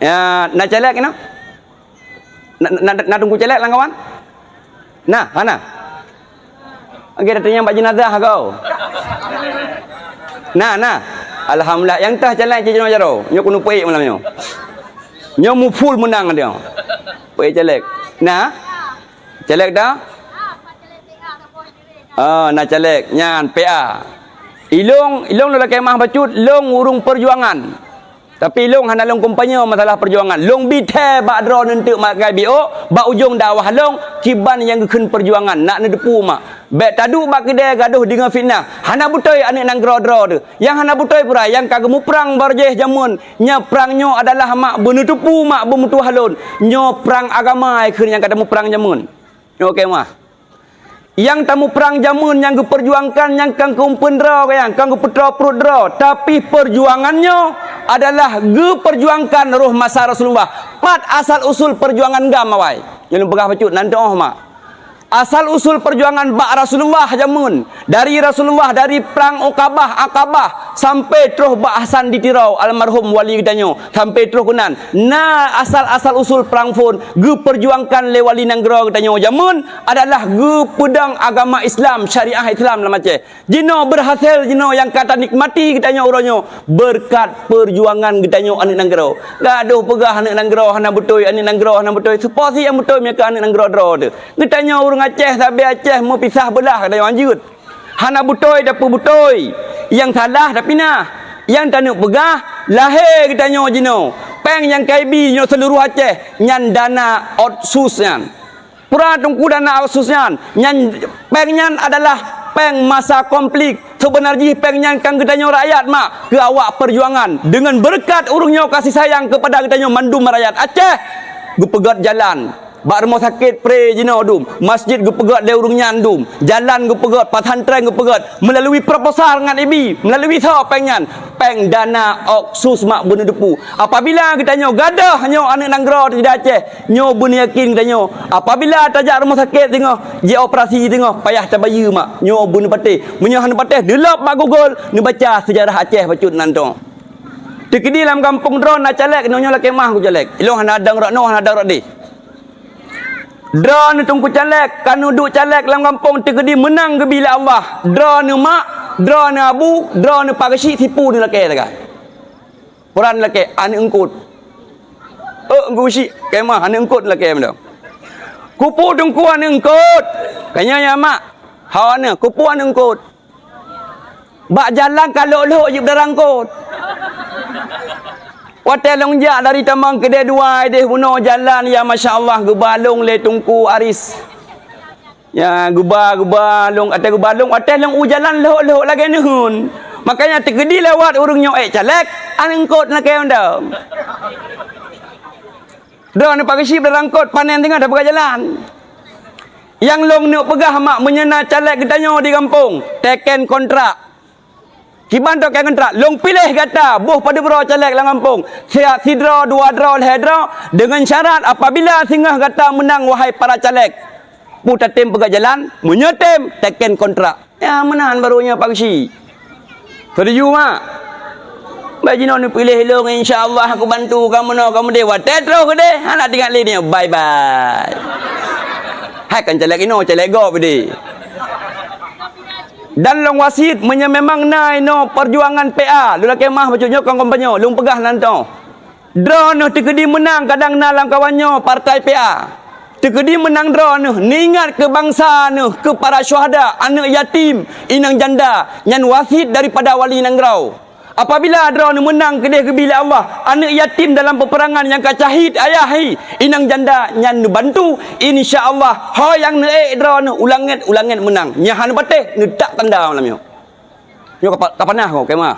Ya, nak celek kena? Nak tunggu celek lah kawan? Nah, mana? Okey, datanya bak jenazah kau. Nah. Alhamdulillah, yang tah celek cik jaro. Nyo kuno puik malam nyo. Nyo mu full menang dia. Puik celek. Nah. Celek dah? Nak celek nyan PA. Ilung lu kemah bacut, long urung perjuangan. Tapi long hana long kumpanya masalah perjuangan. Long bite bak dro nentuk mak kai BO, bak ujung dakwah long kiban yang gekun perjuangan nak nedepu mak. Bek tadu bak kedai gaduh dengan fitnah. Hana butoi anik nang dro tu. Yang hana butoi pura yang kagemu perang barjeh jamun. Nya perang nyo adalah mak benutupu mak bemutu halun. Nyo perang agama ikun yang katamu perang jamun. Okey mah. Yang tamu perang jamun yang diperjuangkan yang kang kumpen draw yang kang petra perut draw, tapi perjuangannya adalah diperjuangkan roh masa Rasulullah. Pat asal usul perjuangan gam awai. Yang begah bacut nanti mak. Asal usul perjuangan bak Rasulullah jamun. Dari Rasulullah dari perang Akabah sampai terus bak Hasan ditirau almarhum wali kitanyo sampai terus kunan. Nah asal usul perang pun perjuangkan le wali nanggro kitanyo jamun adalah pedang agama Islam, syariah Islam lah macam. Jino berhasil jino yang kata nikmati kitanyo uronyo berkat perjuangan kitanyo anik nanggro. Gaduh pegah anik nanggro hana betoi anik nanggro hana betoi. Supaya yang betoi mereka anik nanggro draw tu. Kitanyo urang Aceh sampai Aceh mau pisah belah kata yang anjut. Hana butoi dapat butoi. Yang salah tapi nah. Yang tak nak pegah lahir kita nyo jino. Peng yang KB nyo seluruh Aceh nyan dana outsource nyan. Pura tungku dana outsource nyan. Nyan peng nyan adalah peng masa konflik. Sebenarnya peng nyan kang kita nyo rakyat mak ke awak perjuangan dengan berkat urung nyo kasih sayang kepada kita nyo mandum rakyat Aceh. Gupegat jalan. Bak rumah sakit pre jino dum, masjid gupegat le urung nyandum, jalan gupegat, pasantren gupegat melalui proposal dengan IB, melalui sao pengyan, peng dana oksus mak bune depu. Apabila kita nyo gadah nyo anak nanggro di Aceh, nyo bune yakin kita nyo, apabila tajak rumah sakit tengok, je operasi tengok, payah tabayu mak, nyo bune patih, menyo han patih, delap bak Google, ni baca sejarah Aceh bacut nantong. Tikedi dalam kampung drone nak calek, nyo la kemah ku calek. Ilong han adang rak no han adang rak di. Drone tungku calek, kanu duk calek dalam kampung tegedi menang ke bila Allah. Drone mak, drone abu, drone pagasi tipu ni laki tak. Quran laki ane engkut. Engkut si kemah ane engkut laki mendang. Kupu tungku ane engkut. Kanya ya mak. Hawa ne kupu ane engkut. Bak jalan kalau lok je berangkut. Hotel longjak dari Tamang kedai dua deh bunuh jalan ya masya-Allah gebalong le tungku aris. Ya gebalong atas gebalong hotel long jalan lok lagi nuhun. Makanya tegedi lewat urung nyo calek angkut nak kau dah. Dah nak pakai ship berangkut panen tengah dah buka jalan. Yang long nak pegah mak menyena calek kita nyo di kampung, teken kontrak. Kiban tu kayak kontrak, long pilih kata, buh pada bro calek lang kampung. Siap si draw, dua draw, leh draw. Dengan syarat apabila singgah kata menang wahai para calek. Putar tim pegang jalan, menyetem, teken kontrak. Ya menahan barunya pagsi. Setuju mak? Bagi ni pilih long, insya-Allah aku bantu kamu no, kamu dewa. Tetro ke deh, anak tinggal ni bye bye. Hai kan calek ino, calek go bedi. Dan long wasit memang nai no perjuangan PA lula kemah bacunyo kang kompanyo long pegah nanto draw no tegedi menang kadang nalang kawanyo partai PA tegedi menang draw no ningat ke bangsa no ke para syuhada anak yatim inang janda nyan wasit daripada wali nangrau apabila draw no menang kedeh ke bila Allah anak yatim dalam peperangan yang kacahid ayahi inang janda nyan bantu insyaallah ha yang ne draw no ulangan menang nyahan pateh nedak tanda malam yo kapanah kau kemah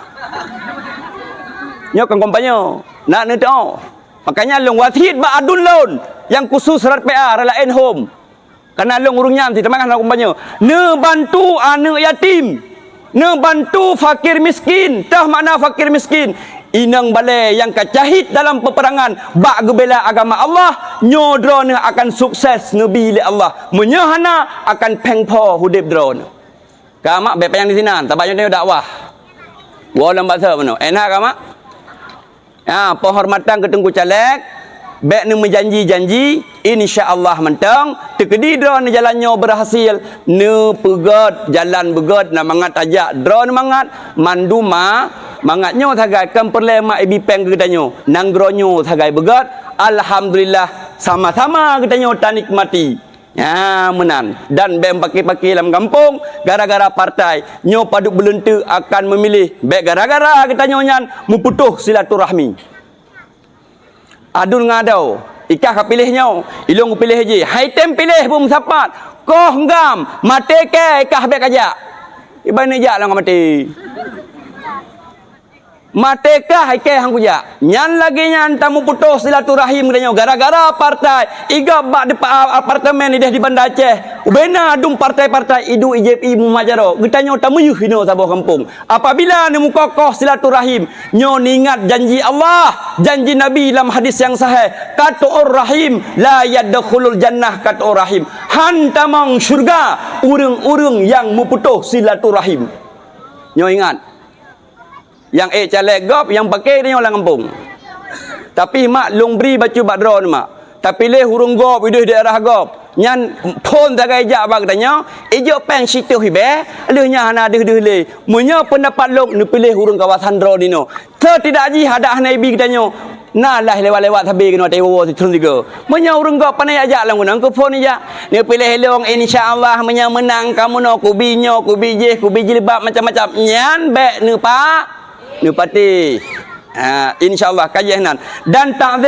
nyo kan kompanyo nak nedao makanya long wasit ba adun lon yang khusus surat PA relain home karena long urung nyam ti temangan kompanyo ne bantu anak yatim ne bantu fakir miskin. Tah makna fakir miskin. Inang balai yang kacahid dalam peperangan bak gebela agama Allah, nyo drone akan sukses nabi li Allah. Menyahana akan pengpo hudib drone. Kamak bepayang di sini, tabayun dia dakwah. Walam bahasa mano. Enak kamak? Penghormatan ke Tengku Caleg, baik ni menjanji-janji, insya-Allah mentang tekedi draw ni jalannya berhasil, ne pegat jalan begat nak mangat ajak draw ni mangat manduma mangatnya thagai kan perlema ibi peng ketanyo nanggronyo thagai begat, alhamdulillah sama-sama ketanyo tanikmati. Menan dan bem pakai-pakai dalam kampung gara-gara partai nyo paduk belente akan memilih baik gara-gara kita nyan memputuh silaturahmi adun ngadau ikah ka pilihnya ilung pilih je haitem pilih pun sapat koh ngam mate ke ikah baik aja ibane jak lang mati Mateka haike hang kuja. Nyan lagi nyan tamu putus silaturahim kedanyo gara-gara partai. Iga bak de apartemen di Bandar Aceh. Ubena adung partai-partai idu IJPI mumajaro. Getanyo tamu yuh hino sabuh kampung. Apabila nemu kokoh silaturahim, nyo ningat janji Allah, janji Nabi dalam hadis yang sahih. Katur rahim la yadkhulul jannah katur rahim. Hantamang syurga urang-urang yang memutuh silaturahim. Nyo ingat. Yang caleg gop yang pakai dia orang kampung. Tapi mak long beri baca badro ni mak. Tapi leh hurung gop ideh daerah gop. Nyan pon tagai jak bag tanya, ijo peng situ hibe, lehnya hana deh le. Munya pendapat lok ni pilih hurung kawasan dro dino. Tidak ji hadak hana ibi tanya. Nah lah lewat-lewat habis kena tewo turun tiga. Munya hurung gop panai ajak lang gunang ke pon ja. Ni pilih long insya-Allah munya menang kamu no kubinyo, kubije, kubijilbab macam-macam. Nyan bek ni pak. Ni pati. InsyaAllah kajian dan tak